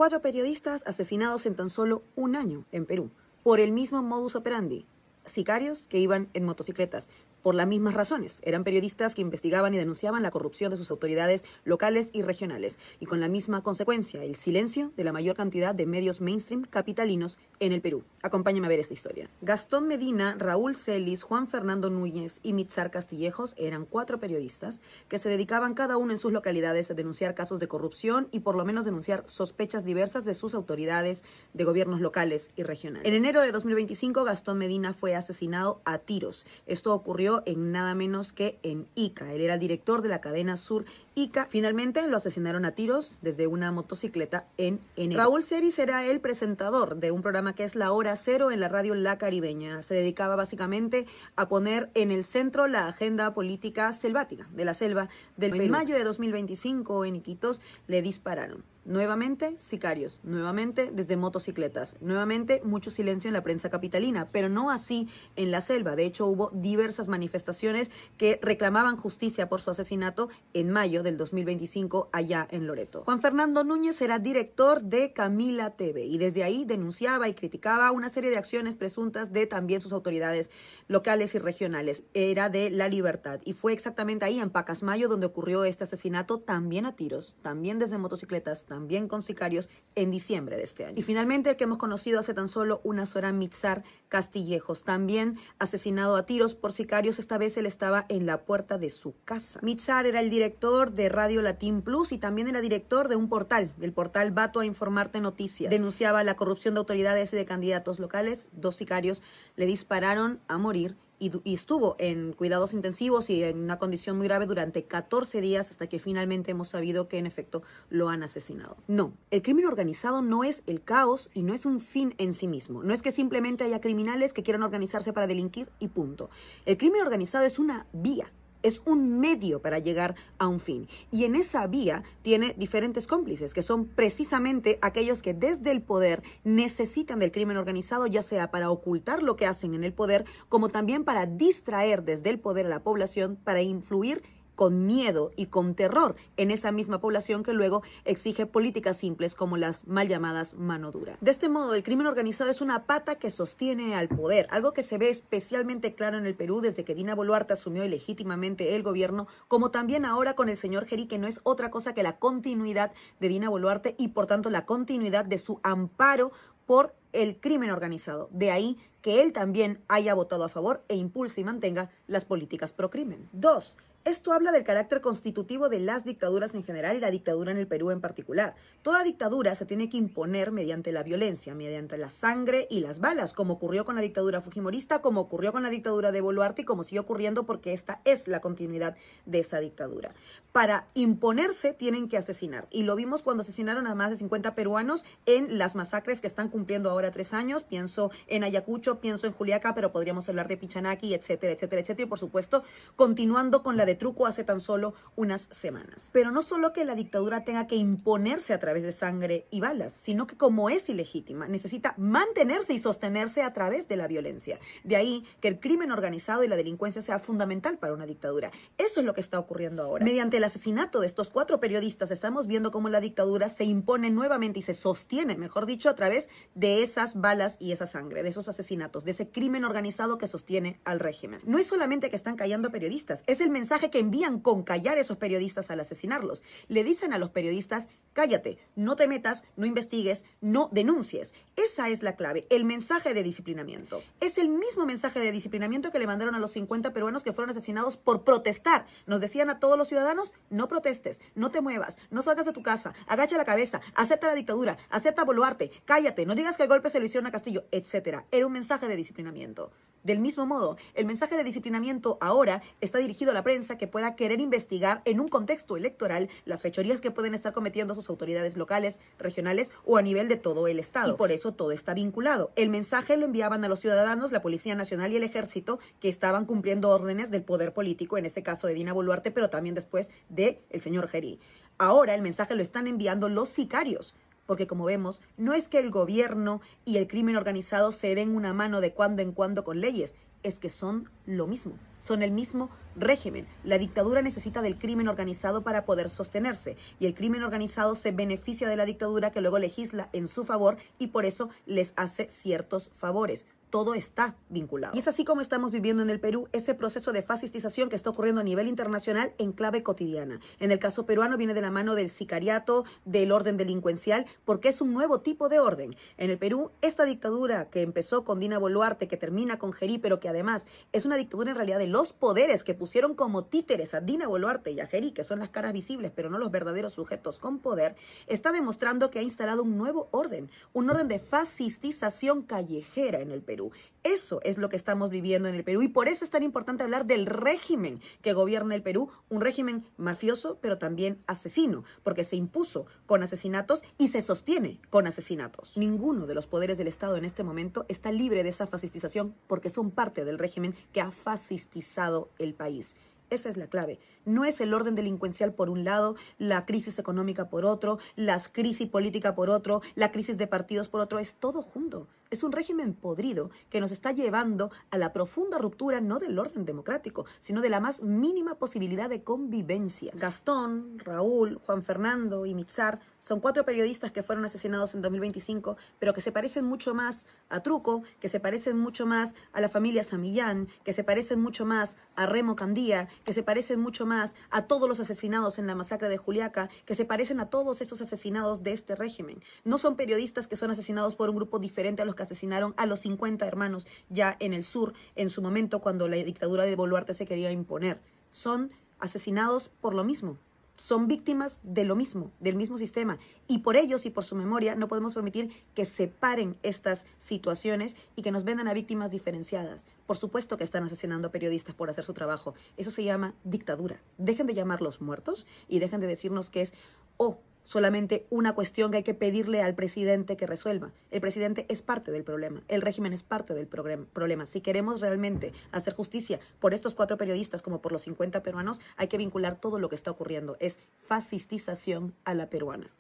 4 periodistas asesinados en tan solo un año en Perú, por el mismo modus operandi. Sicarios que iban en motocicletas, por las mismas razones. Eran periodistas que investigaban y denunciaban la corrupción de sus autoridades locales y regionales, y con la misma consecuencia, el silencio de la mayor cantidad de medios mainstream capitalinos en el Perú. Acompáñame a ver esta historia. Gastón Medina, Raúl Celis, Juan Fernando Núñez y Mitzar Castillejos eran 4 periodistas que se dedicaban cada uno en sus localidades a denunciar casos de corrupción y por lo menos denunciar sospechas diversas de sus autoridades de gobiernos locales y regionales. En enero de 2025, Gastón Medina fue asesinado a tiros. Esto ocurrió en nada menos que en Ica. Él era el director de la cadena Sur Ica. Finalmente lo asesinaron a tiros desde una motocicleta en enero. Raúl Celis era el presentador de un programa que es La Hora Cero en la radio La Caribeña. Se dedicaba básicamente a poner en el centro la agenda política selvática de la selva del Perú. En mayo de 2025 en Iquitos le dispararon. Nuevamente sicarios, nuevamente desde motocicletas, nuevamente mucho silencio en la prensa capitalina, pero no así en la selva. De hecho, hubo diversas manifestaciones que reclamaban justicia por su asesinato en mayo del 2025 allá en Loreto. Juan Fernando Núñez era director de Camila TV y desde ahí denunciaba y criticaba una serie de acciones presuntas de también sus autoridades locales y regionales. Era de La Libertad y fue exactamente ahí en Pacasmayo donde ocurrió este asesinato, también a tiros, también desde motocicletas, también con sicarios, en diciembre de este año. Y finalmente el que hemos conocido hace tan solo unas horas, Mitzar Castillejos, también asesinado a tiros por sicarios. Esta vez él estaba en la puerta de su casa. Mitzar era el director de Radio Latín Plus y también era director de un portal, del portal Vato a Informarte Noticias. Denunciaba la corrupción de autoridades y de candidatos locales. 2 sicarios le dispararon a morir y estuvo en cuidados intensivos y en una condición muy grave durante 14 días hasta que finalmente hemos sabido que en efecto lo han asesinado. No, el crimen organizado no es el caos y no es un fin en sí mismo. No es que simplemente haya criminales que quieran organizarse para delinquir y punto. El crimen organizado es una vía. Es un medio para llegar a un fin. Y en esa vía tiene diferentes cómplices, que son precisamente aquellos que desde el poder necesitan del crimen organizado, ya sea para ocultar lo que hacen en el poder, como también para distraer desde el poder a la población, para influir con miedo y con terror en esa misma población que luego exige políticas simples como las mal llamadas mano dura. De este modo, el crimen organizado es una pata que sostiene al poder, algo que se ve especialmente claro en el Perú desde que Dina Boluarte asumió ilegítimamente el gobierno, como también ahora con el señor Gerí, que no es otra cosa que la continuidad de Dina Boluarte y por tanto la continuidad de su amparo por el crimen organizado. De ahí que él también haya votado a favor e impulse y mantenga las políticas pro crimen. 2. Esto habla del carácter constitutivo de las dictaduras en general y la dictadura en el Perú en particular. Toda dictadura se tiene que imponer mediante la violencia, mediante la sangre y las balas, como ocurrió con la dictadura fujimorista, como ocurrió con la dictadura de Boluarte y como sigue ocurriendo porque esta es la continuidad de esa dictadura. Para imponerse tienen que asesinar y lo vimos cuando asesinaron a más de 50 peruanos en las masacres que están cumpliendo ahora 3 años. Pienso en Ayacucho, pienso en Juliaca, pero podríamos hablar de Pichanaki, etcétera, etcétera, etcétera. Y por supuesto, continuando con la de Truco hace tan solo unas semanas. Pero no solo que la dictadura tenga que imponerse a través de sangre y balas, sino que como es ilegítima, necesita mantenerse y sostenerse a través de la violencia. De ahí que el crimen organizado y la delincuencia sea fundamental para una dictadura. Eso es lo que está ocurriendo ahora. Mediante el asesinato de estos 4 periodistas, estamos viendo cómo la dictadura se impone nuevamente y se sostiene, mejor dicho, a través de esas balas y esa sangre, de esos asesinatos, de ese crimen organizado que sostiene al régimen. No es solamente que están callando periodistas, es el mensaje que envían con callar a esos periodistas al asesinarlos. Le dicen a los periodistas, cállate, no te metas, no investigues, no denuncies. Esa es la clave, el mensaje de disciplinamiento. Es el mismo mensaje de disciplinamiento que le mandaron a los 50 peruanos que fueron asesinados por protestar. Nos decían a todos los ciudadanos, no protestes, no te muevas, no salgas de tu casa, agacha la cabeza, acepta la dictadura, acepta a Boluarte, cállate, no digas que el golpe se lo hicieron a Castillo, etc. Era un mensaje de disciplinamiento. Del mismo modo, el mensaje de disciplinamiento ahora está dirigido a la prensa que pueda querer investigar en un contexto electoral las fechorías que pueden estar cometiendo sus autoridades locales, regionales o a nivel de todo el Estado. Y por eso todo está vinculado. El mensaje lo enviaban a los ciudadanos, la Policía Nacional y el Ejército, que estaban cumpliendo órdenes del poder político, en ese caso de Dina Boluarte, pero también después del señor Gerí. Ahora el mensaje lo están enviando los sicarios. Porque como vemos, no es que el gobierno y el crimen organizado se den una mano de cuando en cuando con leyes. es que son lo mismo, son el mismo régimen. La dictadura necesita del crimen organizado para poder sostenerse y el crimen organizado se beneficia de la dictadura que luego legisla en su favor y por eso les hace ciertos favores. Todo está vinculado. Y es así como estamos viviendo en el Perú ese proceso de fascistización que está ocurriendo a nivel internacional en clave cotidiana. En el caso peruano viene de la mano del sicariato, del orden delincuencial, porque es un nuevo tipo de orden. En el Perú, esta dictadura que empezó con Dina Boluarte, que termina con Gerí, pero que además es una dictadura en realidad de los poderes que pusieron como títeres a Dina Boluarte y a Gerí, que son las caras visibles, pero no los verdaderos sujetos con poder, está demostrando que ha instalado un nuevo orden, un orden de fascistización callejera en el Perú. Eso es lo que estamos viviendo en el Perú y por eso es tan importante hablar del régimen que gobierna el Perú, un régimen mafioso pero también asesino, porque se impuso con asesinatos y se sostiene con asesinatos. Ninguno de los poderes del Estado en este momento está libre de esa fascistización porque son parte del régimen que ha fascistizado el país. Esa es la clave. No es el orden delincuencial por un lado, la crisis económica por otro, la crisis política por otro, la crisis de partidos por otro, es todo junto. Es un régimen podrido que nos está llevando a la profunda ruptura no del orden democrático, sino de la más mínima posibilidad de convivencia. Gastón, Raúl, Juan Fernando y Mitzar son 4 periodistas que fueron asesinados en 2025, pero que se parecen mucho más a Truco, que se parecen mucho más a la familia Samillán, que se parecen mucho más a Remo Candía, que se parecen mucho más a todos los asesinados en la masacre de Juliaca, que se parecen a todos esos asesinados de este régimen. No son periodistas que son asesinados por un grupo diferente a los que asesinaron a los 50 hermanos ya en el sur, en su momento cuando la dictadura de Boluarte se quería imponer. Son asesinados por lo mismo. Son víctimas de lo mismo, del mismo sistema. Y por ellos y por su memoria no podemos permitir que separen estas situaciones y que nos vendan a víctimas diferenciadas. Por supuesto que están asesinando a periodistas por hacer su trabajo. Eso se llama dictadura. Dejen de llamarlos muertos y dejen de decirnos que es solamente una cuestión que hay que pedirle al presidente que resuelva. El presidente es parte del problema, el régimen es parte del problema. Si queremos realmente hacer justicia por estos 4 periodistas como por los 50 peruanos, hay que vincular todo lo que está ocurriendo. Es fascistización a la peruana.